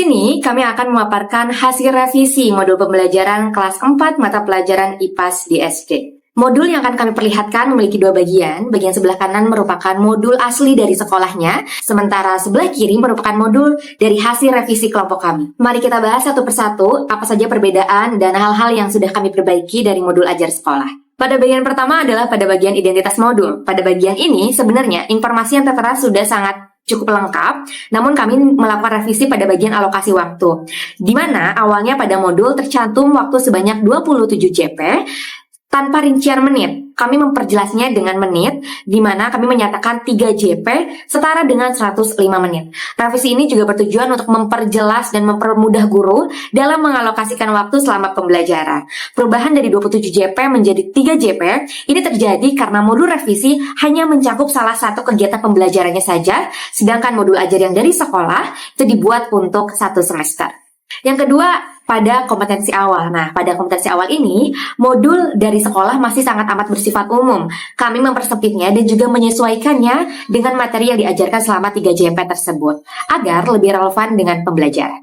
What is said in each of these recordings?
sini kami akan memaparkan hasil revisi modul pembelajaran kelas 4 mata pelajaran IPAS di SD. Modul yang akan kami perlihatkan memiliki dua bagian. Bagian sebelah kanan merupakan modul asli dari sekolahnya, sementara sebelah kiri merupakan modul dari hasil revisi kelompok kami. Mari kita bahas satu persatu apa saja perbedaan dan hal-hal yang sudah kami perbaiki dari modul ajar sekolah. Pada bagian pertama adalah pada bagian identitas modul. Pada bagian ini sebenarnya informasi yang tertera sudah sangat cukup lengkap, namun kami melakukan revisi pada bagian alokasi waktu, di mana awalnya pada modul tercantum waktu sebanyak 27 JP, tanpa rincian menit. Kami memperjelasnya dengan menit, di mana kami menyatakan 3 JP setara dengan 105 menit. Revisi ini juga bertujuan untuk memperjelas dan mempermudah guru dalam mengalokasikan waktu selama pembelajaran. Perubahan dari 27 JP menjadi 3 JP ini terjadi karena modul revisi hanya mencakup salah satu kegiatan pembelajarannya saja, sedangkan modul ajar yang dari sekolah itu dibuat untuk 1 semester. Yang kedua, pada kompetensi awal. Nah, pada kompetensi awal ini, modul dari sekolah masih sangat amat bersifat umum. Kami mempersempitnya dan juga menyesuaikannya dengan materi yang diajarkan selama 3 JP tersebut, agar lebih relevan dengan pembelajaran.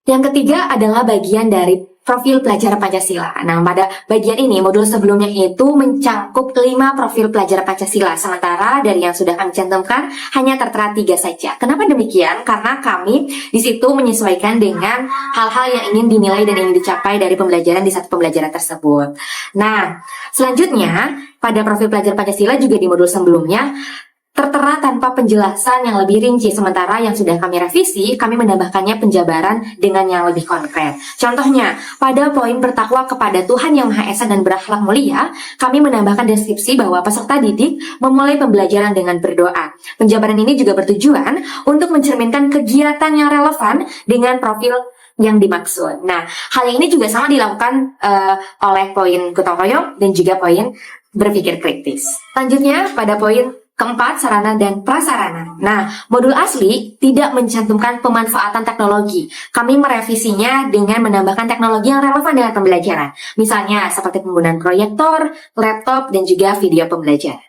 Yang ketiga adalah bagian dari profil pelajar Pancasila. Nah, pada bagian ini, modul sebelumnya itu mencakup 5 profil pelajar Pancasila, sementara dari yang sudah kami cantumkan hanya tertera 3 saja. Kenapa demikian? Karena kami di situ menyesuaikan dengan hal-hal yang ingin dinilai dan ingin dicapai dari pembelajaran di satu pembelajaran tersebut. Nah, selanjutnya, pada profil pelajar Pancasila juga di modul sebelumnya tertera tanpa penjelasan yang lebih rinci, sementara yang sudah kami revisi, kami menambahkannya penjabaran dengan yang lebih konkret. Contohnya, pada poin bertakwa kepada Tuhan Yang Maha Esa dan berakhlak mulia, kami menambahkan deskripsi bahwa peserta didik memulai pembelajaran dengan berdoa. Penjabaran ini juga bertujuan untuk mencerminkan kegiatan yang relevan dengan profil yang dimaksud. Nah, hal ini juga sama dilakukan oleh poin gotong royong dan juga poin berpikir kritis. Selanjutnya, pada poin keempat, sarana dan prasarana. Nah, modul asli tidak mencantumkan pemanfaatan teknologi. Kami merevisinya dengan menambahkan teknologi yang relevan dengan pembelajaran. Misalnya, seperti penggunaan proyektor, laptop, dan juga video pembelajaran.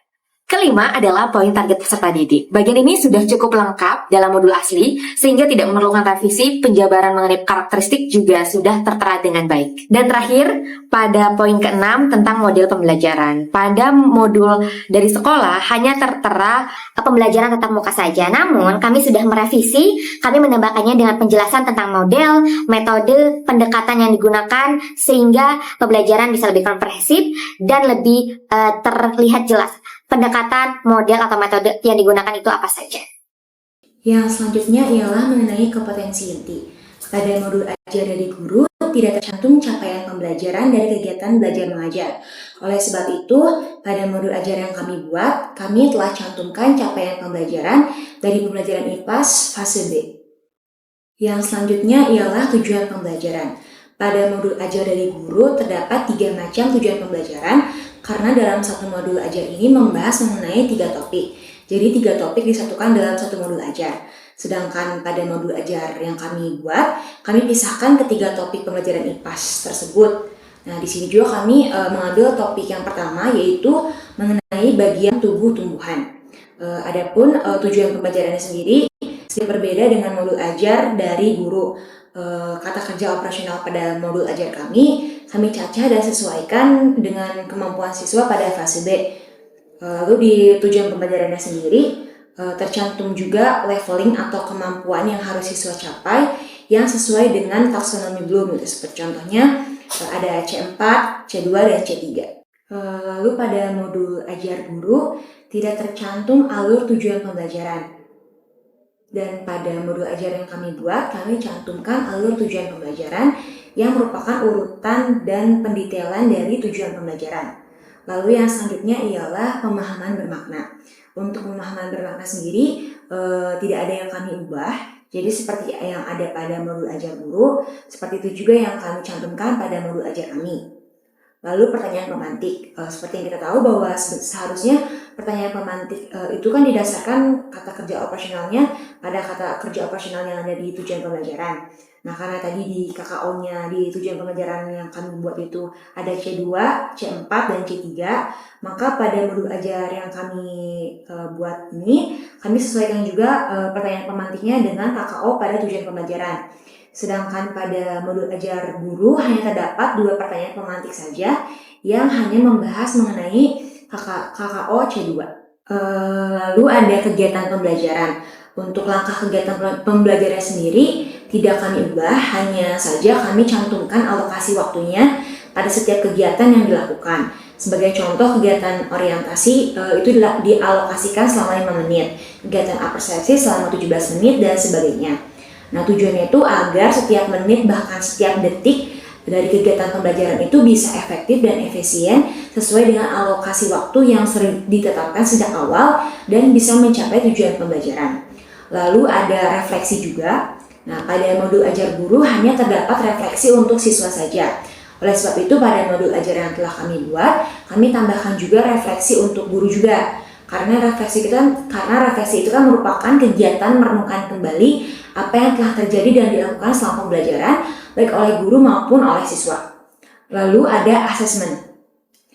Kelima adalah poin target peserta didik. Bagian ini sudah cukup lengkap dalam modul asli, sehingga tidak memerlukan revisi. Penjabaran mengenai karakteristik juga sudah tertera dengan baik. Dan terakhir, pada poin ke-6 tentang model pembelajaran. Pada modul dari sekolah hanya tertera pembelajaran tatap muka saja. Namun, kami sudah merevisi, kami menambahkannya dengan penjelasan tentang model, metode, pendekatan yang digunakan, sehingga pembelajaran bisa lebih komprehensif dan lebih terlihat jelas pendekatan, model, atau metode yang digunakan itu apa saja. Yang selanjutnya ialah mengenai kompetensi inti. Pada modul ajar dari guru, tidak tercantum capaian pembelajaran dari kegiatan belajar mengajar. Oleh sebab itu, pada modul ajar yang kami buat, kami telah cantumkan capaian pembelajaran dari pembelajaran IPAS fase B. Yang selanjutnya ialah tujuan pembelajaran. Pada modul ajar dari guru, terdapat 3 macam tujuan pembelajaran, karena dalam satu modul ajar ini membahas mengenai 3 topik. Jadi 3 topik disatukan dalam satu modul ajar. Sedangkan pada modul ajar yang kami buat, kami pisahkan ketiga topik pembelajaran IPAS tersebut. Nah, di sini juga kami mengambil topik yang pertama, yaitu mengenai bagian tubuh tumbuhan. Adapun tujuan pembelajarannya sendiri sedikit berbeda dengan modul ajar dari guru. Kata kerja operasional pada modul ajar kami cacah dan sesuaikan dengan kemampuan siswa pada fase B. Lalu di tujuan pembelajarannya sendiri tercantum juga leveling atau kemampuan yang harus siswa capai yang sesuai dengan taksonomi Bloom. Seperti contohnya ada C4, C2, dan C3. Lalu pada modul ajar guru tidak tercantum alur tujuan pembelajaran. Dan pada modul ajar yang kami buat, kami cantumkan alur tujuan pembelajaran yang merupakan urutan dan pendetailan dari tujuan pembelajaran. Lalu yang selanjutnya ialah pemahaman bermakna. Untuk pemahaman bermakna sendiri tidak ada yang kami ubah. Jadi seperti yang ada pada modul ajar guru, seperti itu juga yang kami cantumkan pada modul ajar kami. Lalu pertanyaan pemantik, seperti yang kita tahu bahwa seharusnya pertanyaan pemantik itu kan didasarkan kata kerja operasionalnya pada kata kerja operasional yang ada di tujuan pembelajaran. Nah, karena tadi di KKO-nya di tujuan pembelajaran yang kami buat itu ada C2, C4, dan C3, maka pada modul ajar yang kami buat ini, kami sesuaikan juga pertanyaan pemantiknya dengan KKO pada tujuan pembelajaran. Sedangkan pada modul ajar guru hanya terdapat 2 pertanyaan pemantik saja yang hanya membahas mengenai KKO C2. Lalu ada kegiatan pembelajaran. Untuk langkah kegiatan pembelajaran sendiri tidak kami ubah, hanya saja kami cantumkan alokasi waktunya pada setiap kegiatan yang dilakukan. Sebagai contoh, kegiatan orientasi itu dialokasikan selama 5 menit, kegiatan apersepsi selama 17 menit, dan sebagainya. Nah, tujuannya itu agar setiap menit bahkan setiap detik dari kegiatan pembelajaran itu bisa efektif dan efisien sesuai dengan alokasi waktu yang sering ditetapkan sejak awal dan bisa mencapai tujuan pembelajaran. Lalu ada refleksi juga. Nah, pada modul ajar guru hanya terdapat refleksi untuk siswa saja. Oleh sebab itu, pada modul ajar yang telah kami buat, kami tambahkan juga refleksi untuk guru juga. Karena refleksi itu kan merupakan kegiatan merenungkan kembali apa yang telah terjadi dan dilakukan selama pembelajaran, baik oleh guru maupun oleh siswa. Lalu ada asesmen.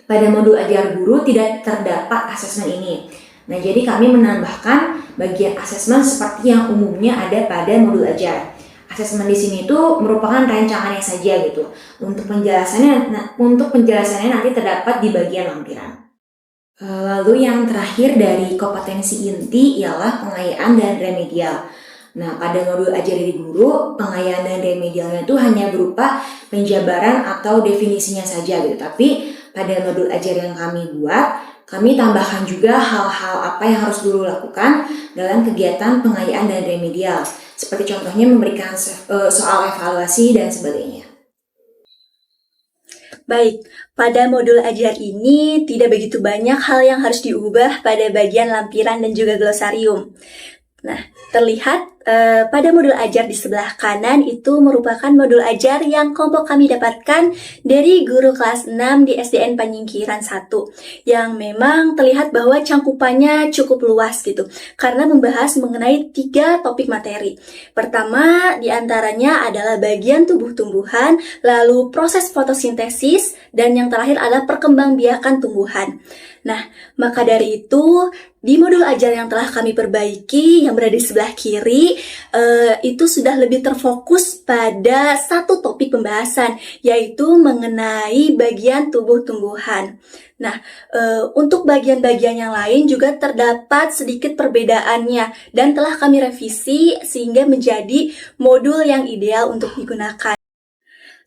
Pada modul ajar guru tidak terdapat asesmen ini. Nah, jadi kami menambahkan bagian asesmen seperti yang umumnya ada pada modul ajar. Asesmen di sini itu merupakan rancangannya saja gitu. Untuk penjelasannya nanti terdapat di bagian lampiran. Lalu yang terakhir dari kompetensi inti ialah pengayaan dan remedial. Nah, pada modul ajar dari guru, pengayaan dan remedialnya itu hanya berupa penjabaran atau definisinya saja gitu. Tapi pada modul ajar yang kami buat, kami tambahkan juga hal-hal apa yang harus guru lakukan dalam kegiatan pengayaan dan remedial. Seperti contohnya memberikan soal evaluasi dan sebagainya. Baik, pada modul ajar ini tidak begitu banyak hal yang harus diubah pada bagian lampiran dan juga glosarium. Nah, terlihat pada modul ajar di sebelah kanan itu merupakan modul ajar yang kelompok kami dapatkan dari guru kelas 6 di SDN Panyingkiran 1 yang memang terlihat bahwa cangkupannya cukup luas gitu karena membahas mengenai 3 topik materi. Pertama diantaranya adalah bagian tubuh tumbuhan, lalu proses fotosintesis, dan yang terakhir adalah perkembangbiakan tumbuhan. Nah, maka dari itu di modul ajar yang telah kami perbaiki yang berada di sebelah kiri itu sudah lebih terfokus pada satu topik pembahasan, yaitu mengenai bagian tubuh tumbuhan. Nah, untuk bagian-bagian yang lain juga terdapat sedikit perbedaannya dan telah kami revisi sehingga menjadi modul yang ideal untuk digunakan.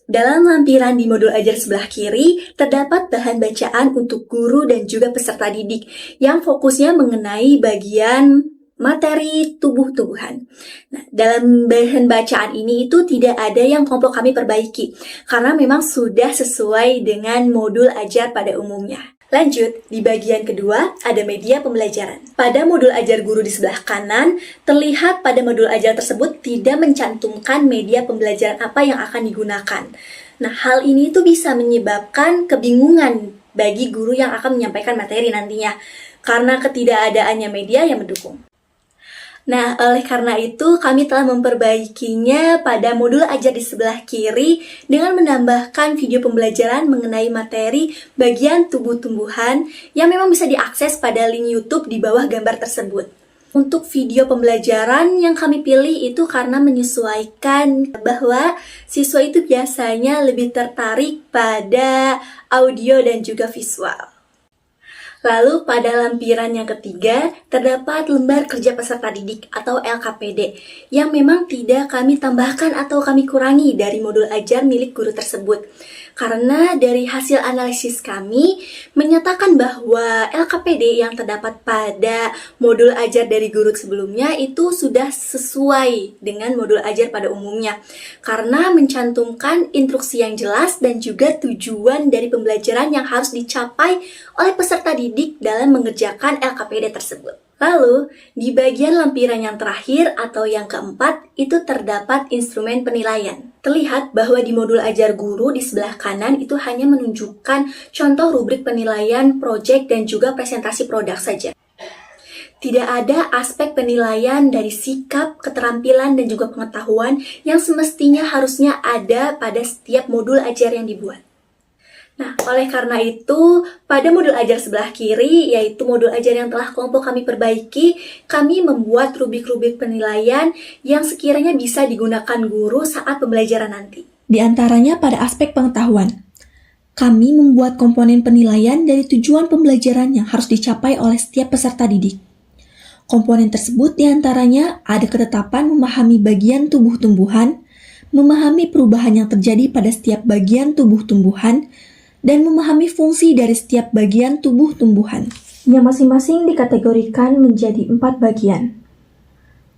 Dalam lampiran di modul ajar sebelah kiri, terdapat bahan bacaan untuk guru dan juga peserta didik yang fokusnya mengenai bagian materi tubuh-tumbuhan. Nah, dalam bahan bacaan ini itu tidak ada yang kelompok kami perbaiki, karena memang sudah sesuai dengan modul ajar pada umumnya. Lanjut, di bagian kedua ada media pembelajaran. Pada modul ajar guru di sebelah kanan, terlihat pada modul ajar tersebut tidak mencantumkan media pembelajaran apa yang akan digunakan. Nah, hal ini tuh bisa menyebabkan kebingungan bagi guru yang akan menyampaikan materi nantinya, karena ketidakadaannya media yang mendukung. Nah, oleh karena itu kami telah memperbaikinya pada modul ajar di sebelah kiri dengan menambahkan video pembelajaran mengenai materi bagian tubuh tumbuhan yang memang bisa diakses pada link YouTube di bawah gambar tersebut. Untuk video pembelajaran yang kami pilih itu karena menyesuaikan bahwa siswa itu biasanya lebih tertarik pada audio dan juga visual. Lalu pada lampiran yang ketiga, terdapat lembar kerja peserta didik atau LKPD yang memang tidak kami tambahkan atau kami kurangi dari modul ajar milik guru tersebut. Karena dari hasil analisis kami menyatakan bahwa LKPD yang terdapat pada modul ajar dari guru sebelumnya itu sudah sesuai dengan modul ajar pada umumnya. Karena mencantumkan instruksi yang jelas dan juga tujuan dari pembelajaran yang harus dicapai oleh peserta didik dalam mengerjakan LKPD tersebut. Lalu, di bagian lampiran yang terakhir atau yang keempat, itu terdapat instrumen penilaian. Terlihat bahwa di modul ajar guru di sebelah kanan itu hanya menunjukkan contoh rubrik penilaian, proyek, dan juga presentasi produk saja. Tidak ada aspek penilaian dari sikap, keterampilan, dan juga pengetahuan yang semestinya harusnya ada pada setiap modul ajar yang dibuat. Nah, oleh karena itu, pada modul ajar sebelah kiri, yaitu modul ajar yang telah kelompok kami perbaiki, kami membuat rubrik-rubrik penilaian yang sekiranya bisa digunakan guru saat pembelajaran nanti. Di antaranya pada aspek pengetahuan. Kami membuat komponen penilaian dari tujuan pembelajaran yang harus dicapai oleh setiap peserta didik. Komponen tersebut diantaranya ada ketetapan memahami bagian tubuh tumbuhan, memahami perubahan yang terjadi pada setiap bagian tubuh tumbuhan, dan memahami fungsi dari setiap bagian tubuh tumbuhan, yang masing-masing dikategorikan menjadi 4 bagian.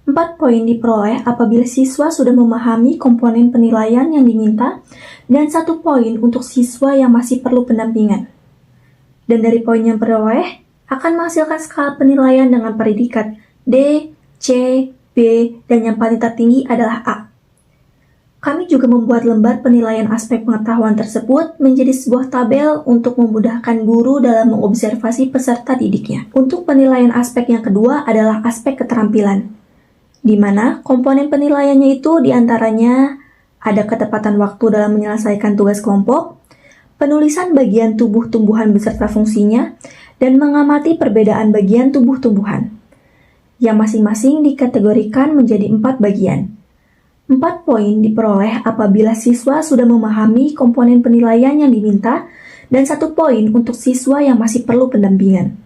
4 poin diperoleh apabila siswa sudah memahami komponen penilaian yang diminta, dan 1 poin untuk siswa yang masih perlu pendampingan. Dan dari poin yang peroleh, akan menghasilkan skala penilaian dengan predikat D, C, B, dan yang paling tertinggi adalah A. Kami juga membuat lembar penilaian aspek pengetahuan tersebut menjadi sebuah tabel untuk memudahkan guru dalam mengobservasi peserta didiknya. Untuk penilaian aspek yang kedua adalah aspek keterampilan, di mana komponen penilaiannya itu diantaranya ada ketepatan waktu dalam menyelesaikan tugas kelompok, penulisan bagian tubuh tumbuhan beserta fungsinya, dan mengamati perbedaan bagian tubuh tumbuhan, yang masing-masing dikategorikan menjadi 4 bagian. 4 poin diperoleh apabila siswa sudah memahami komponen penilaian yang diminta, dan 1 poin untuk siswa yang masih perlu pendampingan.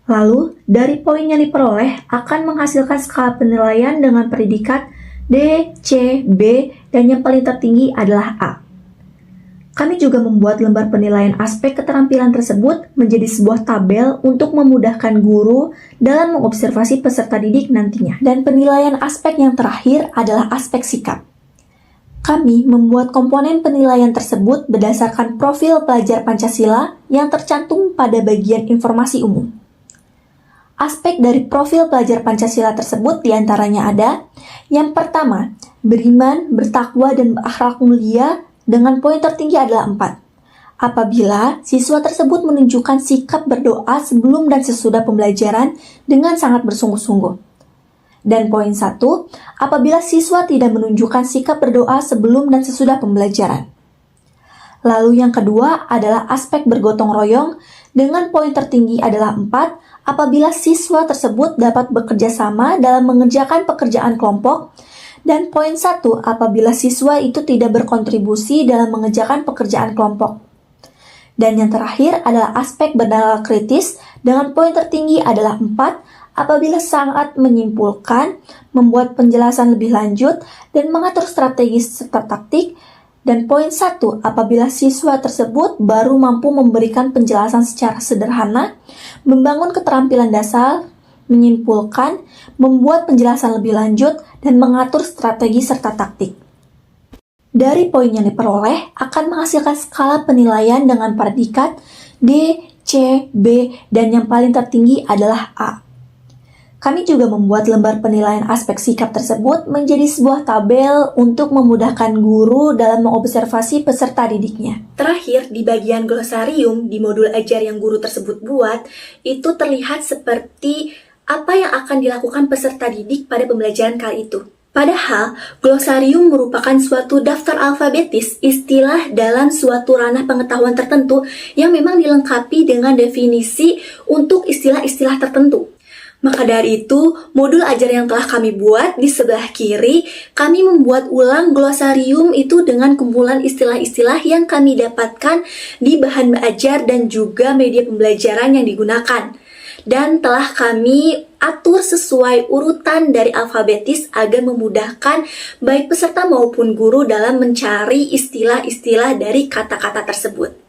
Lalu, dari poin yang diperoleh akan menghasilkan skala penilaian dengan predikat D, C, B, dan yang paling tertinggi adalah A. Kami juga membuat lembar penilaian aspek keterampilan tersebut menjadi sebuah tabel untuk memudahkan guru dalam mengobservasi peserta didik nantinya. Dan penilaian aspek yang terakhir adalah aspek sikap. Kami membuat komponen penilaian tersebut berdasarkan profil pelajar Pancasila yang tercantum pada bagian informasi umum. Aspek dari profil pelajar Pancasila tersebut diantaranya ada: yang pertama, beriman, bertakwa, dan berakhlak mulia, dengan poin tertinggi adalah 4. Apabila siswa tersebut menunjukkan sikap berdoa sebelum dan sesudah pembelajaran dengan sangat bersungguh-sungguh. Dan poin 1, apabila siswa tidak menunjukkan sikap berdoa sebelum dan sesudah pembelajaran. Lalu yang kedua adalah aspek bergotong royong, dengan poin tertinggi adalah 4, apabila siswa tersebut dapat bekerja sama dalam mengerjakan pekerjaan kelompok, dan poin 1 apabila siswa itu tidak berkontribusi dalam mengerjakan pekerjaan kelompok. Dan yang terakhir adalah aspek bernilai kritis, dengan poin tertinggi adalah 4 apabila sangat menyimpulkan, membuat penjelasan lebih lanjut, dan mengatur strategi serta taktik. Dan poin 1 apabila siswa tersebut baru mampu memberikan penjelasan secara sederhana, membangun keterampilan dasar, menyimpulkan, membuat penjelasan lebih lanjut, dan mengatur strategi serta taktik. Dari poin yang diperoleh akan menghasilkan skala penilaian dengan predikat D, C, B, dan yang paling tertinggi adalah A. Kami juga membuat lembar penilaian aspek sikap tersebut menjadi sebuah tabel untuk memudahkan guru dalam mengobservasi peserta didiknya. Terakhir, di bagian glosarium di modul ajar yang guru tersebut buat, itu terlihat seperti apa yang akan dilakukan peserta didik pada pembelajaran kali itu. Padahal, glosarium merupakan suatu daftar alfabetis istilah dalam suatu ranah pengetahuan tertentu yang memang dilengkapi dengan definisi untuk istilah-istilah tertentu. Maka dari itu, modul ajar yang telah kami buat di sebelah kiri, kami membuat ulang glosarium itu dengan kumpulan istilah-istilah yang kami dapatkan di bahan ajar dan juga media pembelajaran yang digunakan. Dan telah kami atur sesuai urutan dari alfabetis agar memudahkan baik peserta maupun guru dalam mencari istilah-istilah dari kata-kata tersebut.